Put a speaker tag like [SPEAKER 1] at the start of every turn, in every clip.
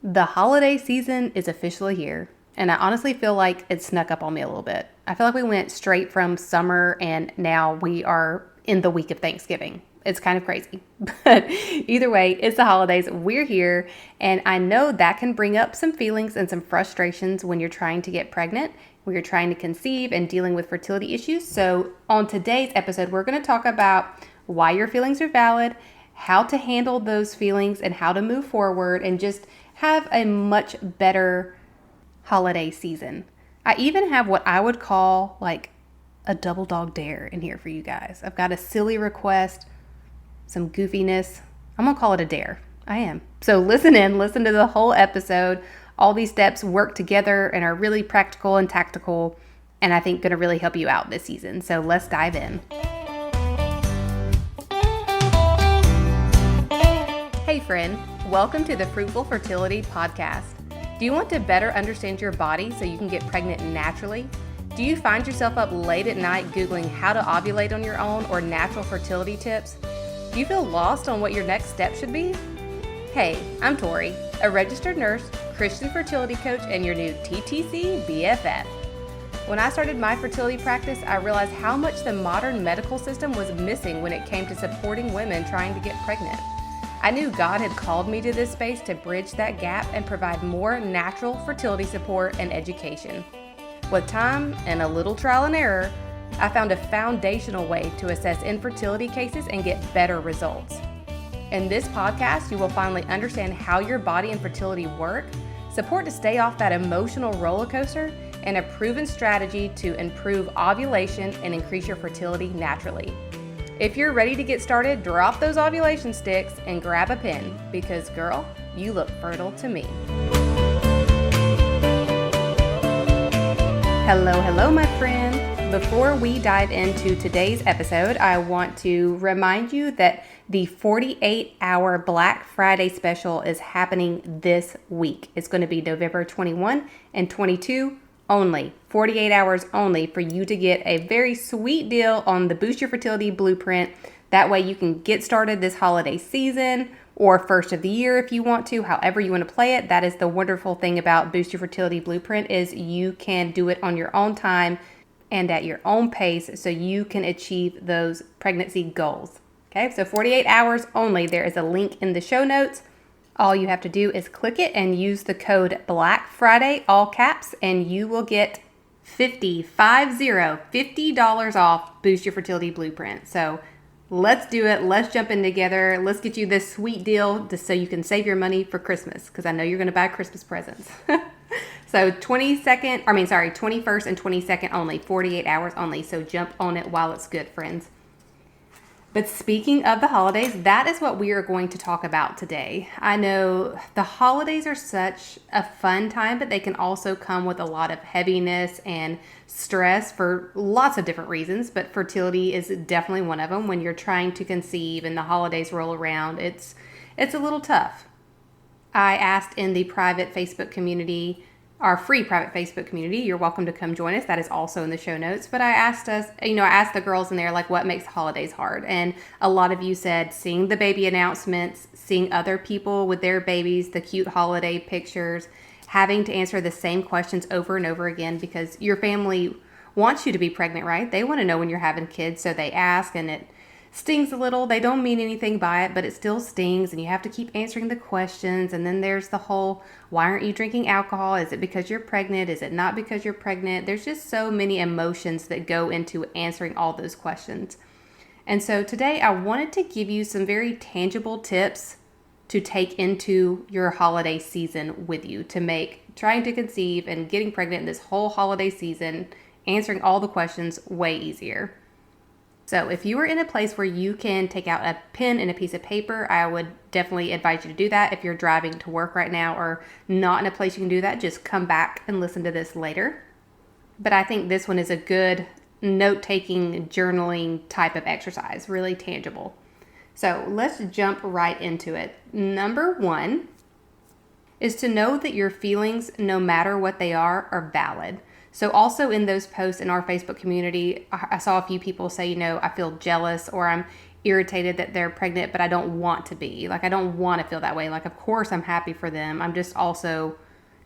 [SPEAKER 1] The holiday season is officially here, and I honestly feel like it snuck up on me a little bit. I feel like we went straight from summer and now we are in the week of Thanksgiving. It's kind of crazy. But either way, it's the holidays. We're here, and I know that can bring up some feelings and some frustrations when you're trying to get pregnant, when you're trying to conceive and dealing with fertility issues. So, on today's episode, we're going to talk about why your feelings are valid, how to handle those feelings, and how to move forward and just have a much better holiday season. I even have what I would call like a double dog dare in here for you guys. I've got a silly request, some goofiness. I'm gonna call it a dare. I am. So listen to the whole episode. All these steps work together and are really practical and tactical, and I think gonna really help you out this season. So let's dive in. Hey friend, welcome to the Fruitful Fertility Podcast. Do you want to better understand your body so you can get pregnant naturally? Do you find yourself up late at night Googling how to ovulate on your own or natural fertility tips? Do you feel lost on what your next step should be? Hey, I'm Tori, a registered nurse, Christian fertility coach, and your new TTC BFF. When I started my fertility practice, I realized how much the modern medical system was missing when it came to supporting women trying to get pregnant. I knew God had called me to this space to bridge that gap and provide more natural fertility support and education. With time and a little trial and error, I found a foundational way to assess infertility cases and get better results. In this podcast, you will finally understand how your body and fertility work, support to stay off that emotional roller coaster, and a proven strategy to improve ovulation and increase your fertility naturally. If you're ready to get started, drop those ovulation sticks and grab a pen because, girl, you look fertile to me. Hello, my friend. Before we dive into today's episode, I want to remind you that the 48-hour Black Friday special is happening this week. It's going to be November 21 and 22 only. 48 hours only for you to get a very sweet deal on the Boost Your Fertility Blueprint. That way you can get started this holiday season or first of the year if you want to, however you want to play it. That is the wonderful thing about Boost Your Fertility Blueprint is you can do it on your own time and at your own pace so you can achieve those pregnancy goals. Okay, so 48 hours only. There is a link in the show notes. All you have to do is click it and use the code Black Friday, all caps, and you will get $50 off Boost Your Fertility Blueprint. So let's do it. Let's jump in together. Let's get you this sweet deal just so you can save your money for Christmas because I know you're going to buy Christmas presents. So 21st and 22nd only, 48 hours only. So jump on it while it's good, friends. But speaking of the holidays, that is what we are going to talk about today. I know the holidays are such a fun time, but they can also come with a lot of heaviness and stress for lots of different reasons. But fertility is definitely one of them. When you're trying to conceive and the holidays roll around, it's a little tough. I asked in the private Facebook community, our free private Facebook community. You're welcome to come join us. That is also in the show notes. But I asked the girls in there, like, what makes the holidays hard? And a lot of you said seeing the baby announcements, seeing other people with their babies, the cute holiday pictures, having to answer the same questions over and over again because your family wants you to be pregnant, right? They want to know when you're having kids, so they ask, and it stings a little. They don't mean anything by it, but it still stings, and you have to keep answering the questions. And then there's the whole, why aren't you drinking alcohol? Is it because you're pregnant? Is it not because you're pregnant? There's just so many emotions that go into answering all those questions. And so today I wanted to give you some very tangible tips to take into your holiday season with you to make trying to conceive and getting pregnant this whole holiday season, answering all the questions way easier. So if you are in a place where you can take out a pen and a piece of paper, I would definitely advise you to do that. If you're driving to work right now or not in a place you can do that, just come back and listen to this later. But I think this one is a good note-taking, journaling type of exercise, really tangible. So let's jump right into it. Number one is to know that your feelings, no matter what they are valid. So also in those posts in our Facebook community, I saw a few people say, I feel jealous or I'm irritated that they're pregnant, but I don't want to be. Like, I don't want to feel that way. Like, of course I'm happy for them. I'm just also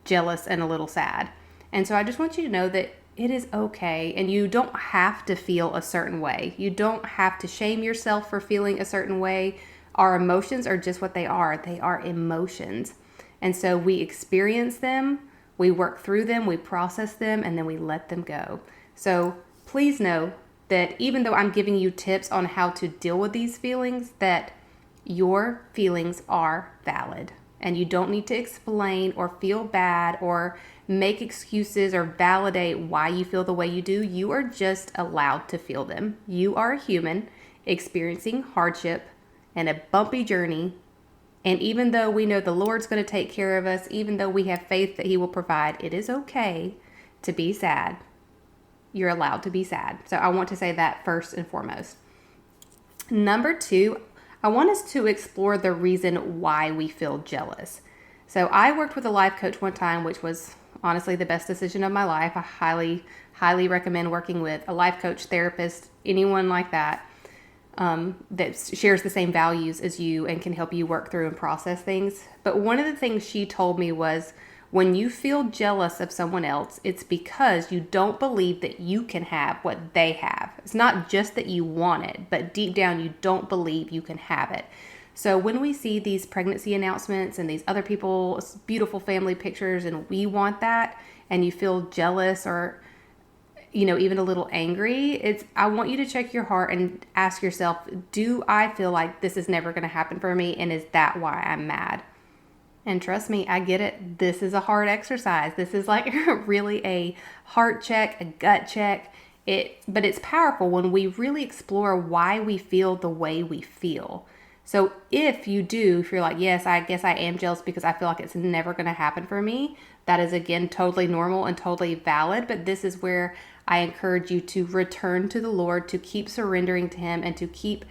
[SPEAKER 1] jealous and a little sad. And so I just want you to know that it is okay, and you don't have to feel a certain way. You don't have to shame yourself for feeling a certain way. Our emotions are just what they are. They are emotions. And so we experience them, we work through them, we process them, and then we let them go. So please know that even though I'm giving you tips on how to deal with these feelings, that your feelings are valid. And you don't need to explain or feel bad or make excuses or validate why you feel the way you do. You are just allowed to feel them. You are a human experiencing hardship and a bumpy journey. And even though we know the Lord's going to take care of us, even though we have faith that He will provide, it is okay to be sad. You're allowed to be sad. So I want to say that first and foremost. Number 2, I want us to explore the reason why we feel jealous. So I worked with a life coach one time, which was honestly the best decision of my life. I highly, highly recommend working with a life coach, therapist, anyone like that, that shares the same values as you and can help you work through and process things. But one of the things she told me was, when you feel jealous of someone else, it's because you don't believe that you can have what they have. It's not just that you want it, but deep down you don't believe you can have it. So when we see these pregnancy announcements and these other people's beautiful family pictures and we want that, and you feel jealous or even a little angry, I want you to check your heart and ask yourself, do I feel like this is never going to happen for me? And is that why I'm mad? And trust me, I get it. This is a hard exercise. This is like really a heart check, a gut check. But it's powerful when we really explore why we feel the way we feel. So if you're like, yes, I guess I am jealous because I feel like it's never going to happen for me, that is, again, totally normal and totally valid. But this is where I encourage you to return to the Lord, to keep surrendering to Him, and to keep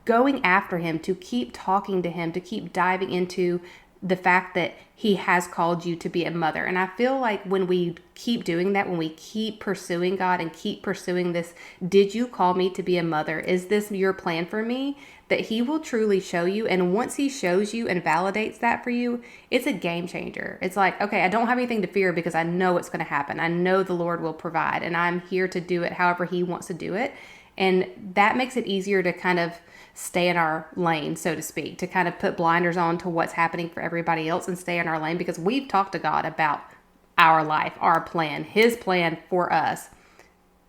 [SPEAKER 1] going after Him, to keep talking to Him, to keep diving into the fact that He has called you to be a mother. And I feel like when we keep doing that, when we keep pursuing God and keep pursuing this, did you call me to be a mother? Is this your plan for me? That He will truly show you. And once He shows you and validates that for you, it's a game changer. It's like, okay, I don't have anything to fear because I know it's going to happen. I know the Lord will provide, and I'm here to do it however He wants to do it. And that makes it easier to kind of stay in our lane, so to speak, to kind of put blinders on to what's happening for everybody else and stay in our lane, because we've talked to God about our life, our plan, His plan for us.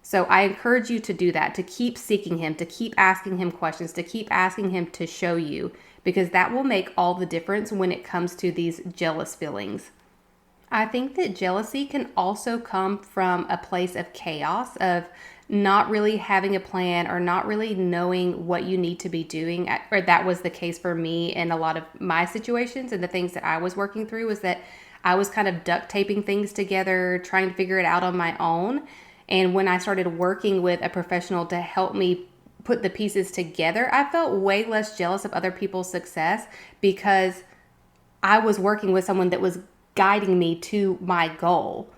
[SPEAKER 1] So I encourage you to do that, to keep seeking Him, to keep asking Him questions, to keep asking Him to show you, because that will make all the difference when it comes to these jealous feelings. I think that jealousy can also come from a place of chaos, of not really having a plan or not really knowing what you need to be doing. Or that was the case for me in a lot of my situations, and the things that I was working through was that I was kind of duct taping things together, trying to figure it out on my own. And when I started working with a professional to help me put the pieces together, I felt way less jealous of other people's success because I was working with someone that was guiding me to my goal.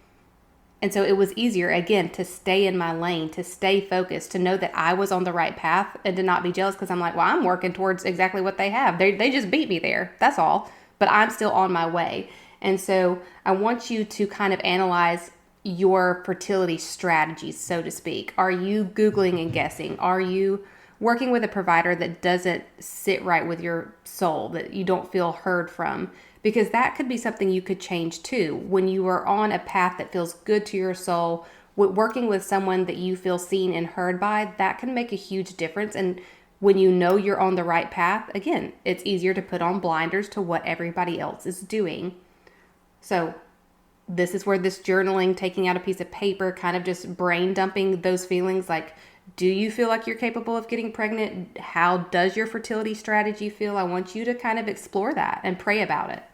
[SPEAKER 1] And so it was easier, again, to stay in my lane, to stay focused, to know that I was on the right path, and to not be jealous because I'm like, well, I'm working towards exactly what they have. They just beat me there. That's all. But I'm still on my way. And so I want you to kind of analyze your fertility strategies, so to speak. Are you Googling and guessing? Are you working with a provider that doesn't sit right with your soul, that you don't feel heard from? Because that could be something you could change too. When you are on a path that feels good to your soul, working with someone that you feel seen and heard by, that can make a huge difference. And when you know you're on the right path, again, it's easier to put on blinders to what everybody else is doing. So this is where this journaling, taking out a piece of paper, kind of just brain dumping those feelings, like, do you feel like you're capable of getting pregnant? How does your fertility strategy feel? I want you to kind of explore that and pray about it.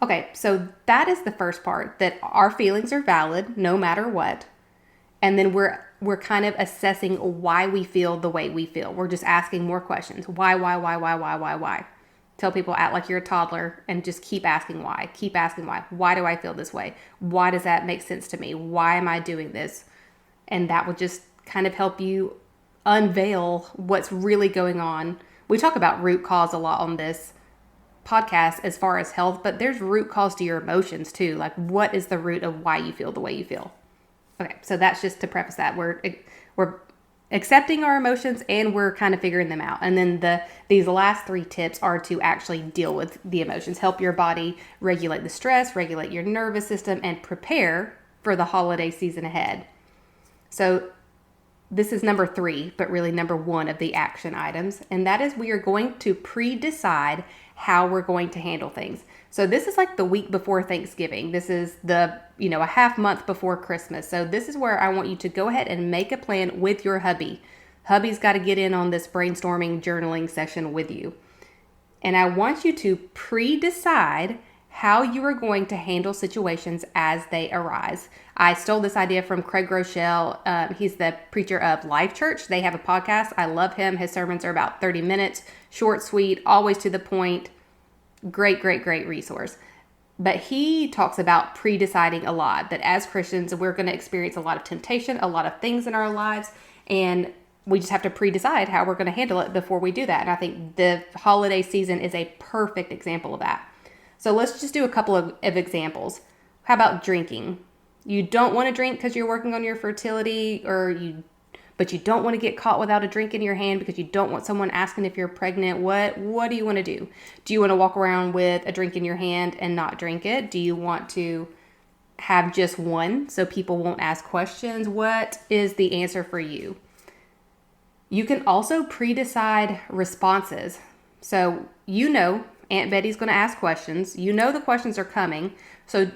[SPEAKER 1] Okay, so that is the first part, that our feelings are valid no matter what. And then we're kind of assessing why we feel the way we feel. We're just asking more questions. Why? Tell people, act like you're a toddler and just keep asking why. Keep asking why. Why do I feel this way? Why does that make sense to me? Why am I doing this? And that will just kind of help you unveil what's really going on. We talk about root cause a lot on this podcast as far as health, but there's root cause to your emotions too. Like, what is the root of why you feel the way you feel? Okay, so that's just to preface that we're accepting our emotions and we're kind of figuring them out. And then these last 3 tips are to actually deal with the emotions, help your body regulate the stress, regulate your nervous system, and prepare for the holiday season ahead. So this is number 3, but really number 1 of the action items. And that is we are going to pre-decide how we're going to handle things. So this is like the week before Thanksgiving. This is a half month before Christmas. So this is where I want you to go ahead and make a plan with your hubby. Hubby's got to get in on this brainstorming journaling session with you. And I want you to pre-decide how you are going to handle situations as they arise. I stole this idea from Craig Rochelle. He's the preacher of Life Church. They have a podcast. I love him. His sermons are about 30 minutes, short, sweet, always to the point. Great, great, great resource. But he talks about pre-deciding a lot, that as Christians, we're going to experience a lot of temptation, a lot of things in our lives, and we just have to pre-decide how we're going to handle it before we do that. And I think the holiday season is a perfect example of that. So let's just do a couple of examples. How about drinking? You don't want to drink because you're working on your fertility, but you don't want to get caught without a drink in your hand because you don't want someone asking if you're pregnant. What do you want to do? Do you want to walk around with a drink in your hand and not drink it? Do you want to have just one so people won't ask questions? What is the answer for you? You can also pre-decide responses. So Aunt Betty's going to ask questions. The questions are coming. So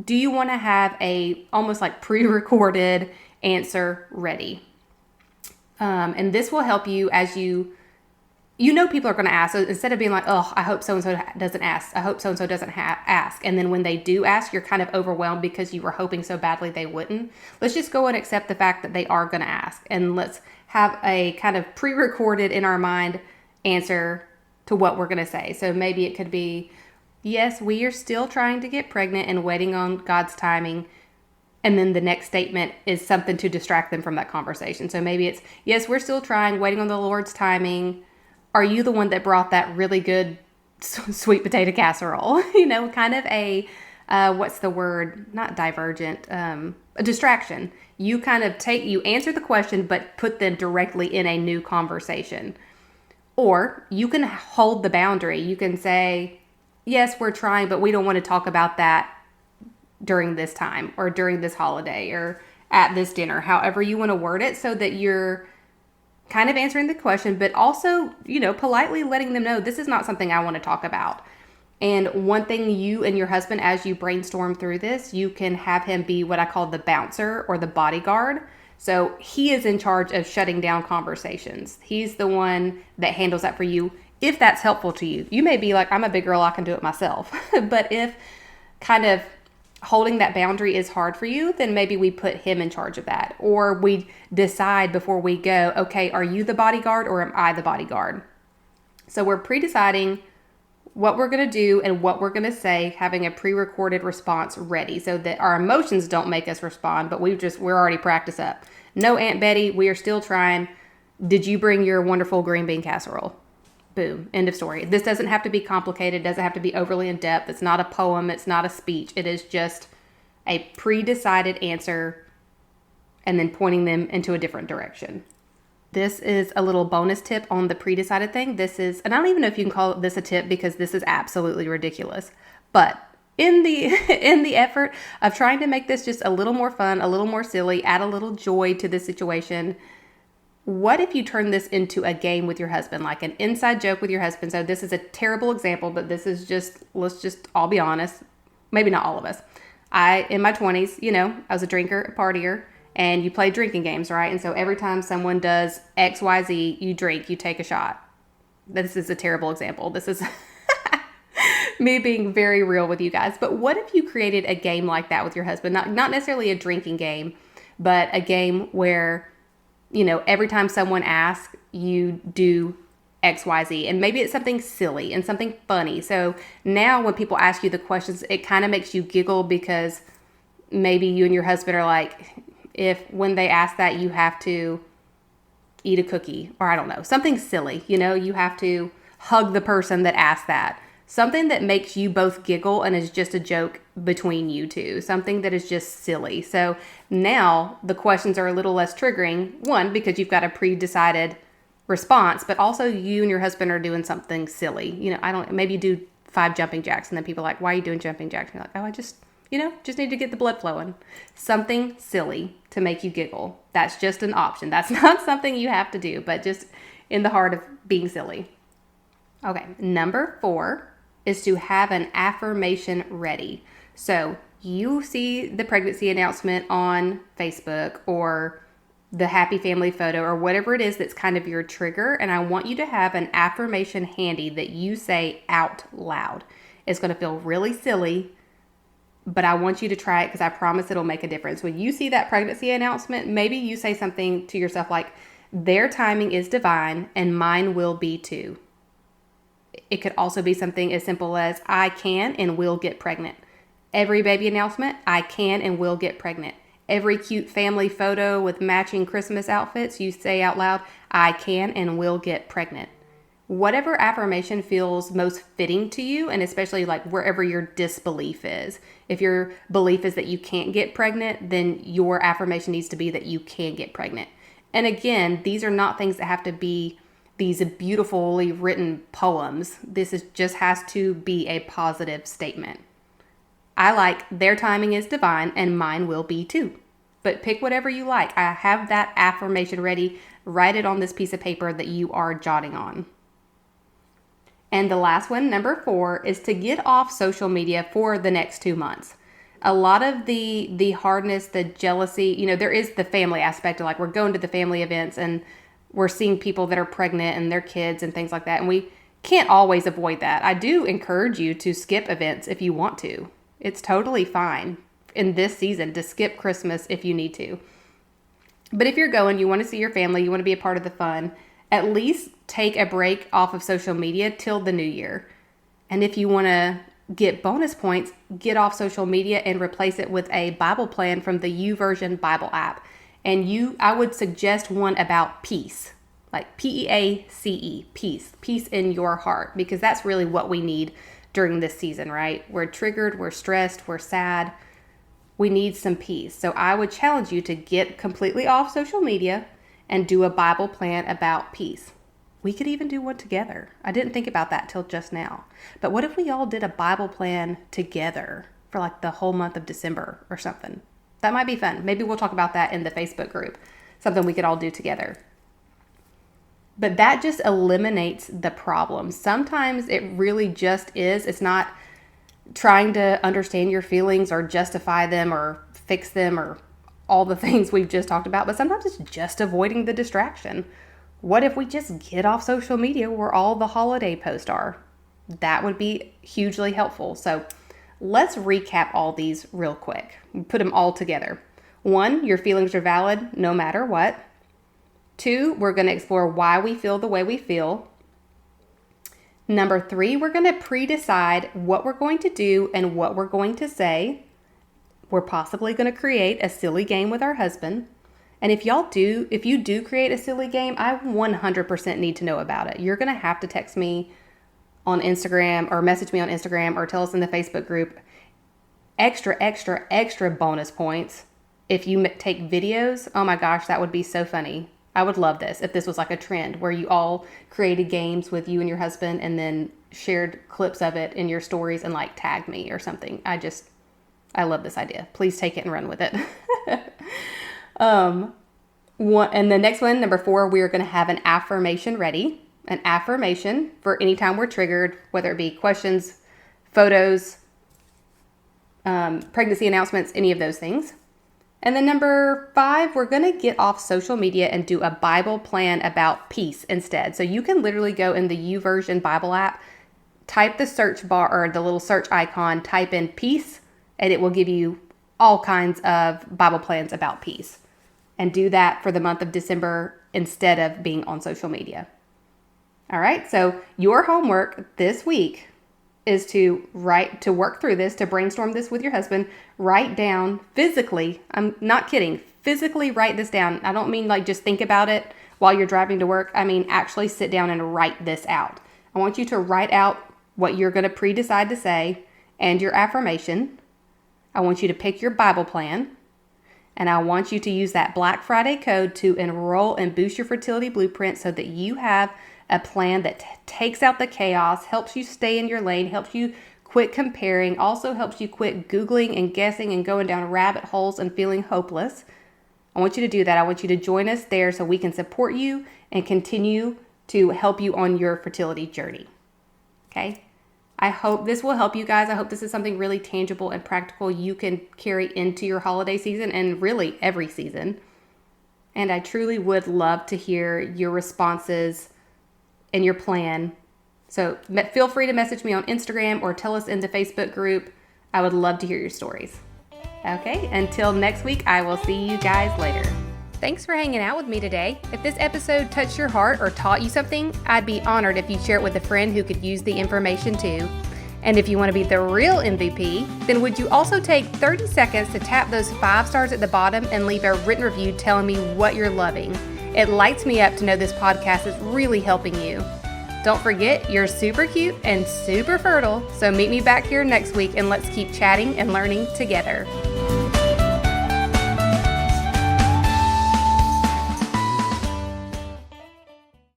[SPEAKER 1] do you want to have a almost like pre-recorded answer ready? And this will help you as people are going to ask. So instead of being like, oh, I hope so-and-so doesn't ask. I hope so-and-so doesn't ask. And then when they do ask, you're kind of overwhelmed because you were hoping so badly they wouldn't. Let's just go and accept the fact that they are going to ask. And let's have a kind of pre-recorded in our mind answer to what we're going to say. So maybe it could be, yes, we are still trying to get pregnant and waiting on God's timing. And then the next statement is something to distract them from that conversation. So maybe it's, yes, we're still trying, waiting on the Lord's timing. Are you the one that brought that really good sweet potato casserole? Kind of a, what's the word? Not divergent, a distraction. You kind of you answer the question, but put them directly in a new conversation. Or you can hold the boundary. You can say, yes, we're trying, but we don't want to talk about that during this time or during this holiday or at this dinner, however you want to word it, so that you're kind of answering the question, but also, politely letting them know this is not something I want to talk about. And one thing you and your husband, as you brainstorm through this, you can have him be what I call the bouncer or the bodyguard. So he is in charge of shutting down conversations. He's the one that handles that for you. If that's helpful to you, you may be like, I'm a big girl, I can do it myself. But if kind of holding that boundary is hard for you, then maybe we put him in charge of that. Or we decide before we go, okay, are you the bodyguard or am I the bodyguard? So we're pre-deciding what we're going to do and what we're going to say, having a pre-recorded response ready so that our emotions don't make us respond, but we're already practiced up. No, Aunt Betty, we are still trying. Did you bring your wonderful green bean casserole? Boom. End of story. This doesn't have to be complicated. It doesn't have to be overly in depth. It's not a poem. It's not a speech. It is just a pre-decided answer and then pointing them into a different direction. This is a little bonus tip on the pre-decided thing. And I don't even know if you can call this a tip because this is absolutely ridiculous. But in the effort of trying to make this just a little more fun, a little more silly, add a little joy to the situation, what if you turn this into a game with your husband, like an inside joke with your husband? So this is a terrible example, but this is let's just all be honest. Maybe not all of us. In my 20s, I was a drinker, a partier. And you play drinking games, right? And so every time someone does X, Y, Z, you drink, you take a shot. This is a terrible example. This is me being very real with you guys. But what if you created a game like that with your husband? Not necessarily a drinking game, but a game where, every time someone asks, you do X, Y, Z. And maybe it's something silly and something funny. So now when people ask you the questions, it kind of makes you giggle because maybe you and your husband are like, when they ask that, you have to eat a cookie, or I don't know, something silly. You have to hug the person that asked that. Something that makes you both giggle and is just a joke between you two. Something that is just silly. So now the questions are a little less triggering. One, because you've got a pre-decided response, but also you and your husband are doing something silly. Maybe you do 5 jumping jacks, and then people are like, why are you doing jumping jacks? And you're like, oh, I just need to get the blood flowing. Something silly to make you giggle. That's just an option. That's not something you have to do, but just in the heart of being silly. Okay, number 4 is to have an affirmation ready. So you see the pregnancy announcement on Facebook or the happy family photo or whatever it is that's kind of your trigger, and I want you to have an affirmation handy that you say out loud. It's going to feel really silly, but I want you to try it because I promise it'll make a difference. When you see that pregnancy announcement, maybe you say something to yourself like, their timing is divine and mine will be too. It could also be something as simple as, I can and will get pregnant. Every baby announcement, I can and will get pregnant. Every cute family photo with matching Christmas outfits, you say out loud, I can and will get pregnant. Whatever affirmation feels most fitting to you, and especially like wherever your disbelief is. If your belief is that you can't get pregnant, then your affirmation needs to be that you can get pregnant. And again, these are not things that have to be these beautifully written poems. Just has to be a positive statement. I like, their timing is divine and mine will be too. But pick whatever you like. I have that affirmation ready. Write it on this piece of paper that you are jotting on. And the last one, number 4, is to get off social media for the next 2 months. A lot of the hardness, the jealousy, there is the family aspect of like, we're going to the family events and we're seeing people that are pregnant and their kids and things like that. And we can't always avoid that. I do encourage you to skip events if you want to. It's totally fine in this season to skip Christmas if you need to. But if you're going, you want to see your family, you want to be a part of the fun, at least take a break off of social media till the new year. And if you want to get bonus points, get off social media and replace it with a Bible plan from the YouVersion Bible app. And I would suggest one about peace, like P-E-A-C-E, peace, peace in your heart, because that's really what we need during this season, right? We're triggered, we're stressed, we're sad. We need some peace. So I would challenge you to get completely off social media and do a Bible plan about peace. We could even do one together. I didn't think about that till just now. But what if we all did a Bible plan together for like the whole month of December or something? That might be fun. Maybe we'll talk about that in the Facebook group. Something we could all do together. But that just eliminates the problem. Sometimes it really just is. It's not trying to understand your feelings or justify them or fix them or all the things we've just talked about. But sometimes it's just avoiding the distraction. What if we just get off social media where all the holiday posts are? That would be hugely helpful. So let's recap all these real quick. Put them all together. 1, your feelings are valid no matter what. 2, we're going to explore why we feel the way we feel. Number 3, we're going to pre-decide what we're going to do and what we're going to say. We're possibly going to create a silly game with our husband. And if you do create a silly game, I 100% need to know about it. You're going to have to text me on Instagram or message me on Instagram or tell us in the Facebook group. Extra bonus points. If you take videos, oh my gosh, that would be so funny. I would love this if this was like a trend where you all created games with you and your husband and then shared clips of it in your stories and like tagged me or something. I love this idea. Please take it and run with it. And the next one, number 4, we are going to have an affirmation ready. An affirmation for anytime we're triggered, whether it be questions, photos, pregnancy announcements, any of those things. And then number 5, we're going to get off social media and do a Bible plan about peace instead. So you can literally go in the YouVersion Bible app, type the search bar or the little search icon, type in peace, and it will give you all kinds of Bible plans about peace. And do that for the month of December instead of being on social media. All right, so your homework this week is to work through this, to brainstorm this with your husband, write down physically, I'm not kidding, physically write this down. I don't mean like just think about it while you're driving to work. I mean, actually sit down and write this out. I want you to write out what you're going to pre-decide to say and your affirmation. I want you to pick your Bible plan. And I want you to use that Black Friday code to enroll and boost your fertility blueprint so that you have a plan that takes out the chaos, helps you stay in your lane, helps you quit comparing, also helps you quit Googling and guessing and going down rabbit holes and feeling hopeless. I want you to do that. I want you to join us there so we can support you and continue to help you on your fertility journey. Okay? I hope this will help you guys. I hope this is something really tangible and practical you can carry into your holiday season and really every season. And I truly would love to hear your responses and your plan. So feel free to message me on Instagram or tell us in the Facebook group. I would love to hear your stories. Okay, until next week, I will see you guys later. Thanks for hanging out with me today. If this episode touched your heart or taught you something, I'd be honored if you share it with a friend who could use the information too. And if you want to be the real MVP, then would you also take 30 seconds to tap those 5 stars at the bottom and leave a written review telling me what you're loving? It lights me up to know this podcast is really helping you. Don't forget, you're super cute and super fertile, so meet me back here next week and let's keep chatting and learning together.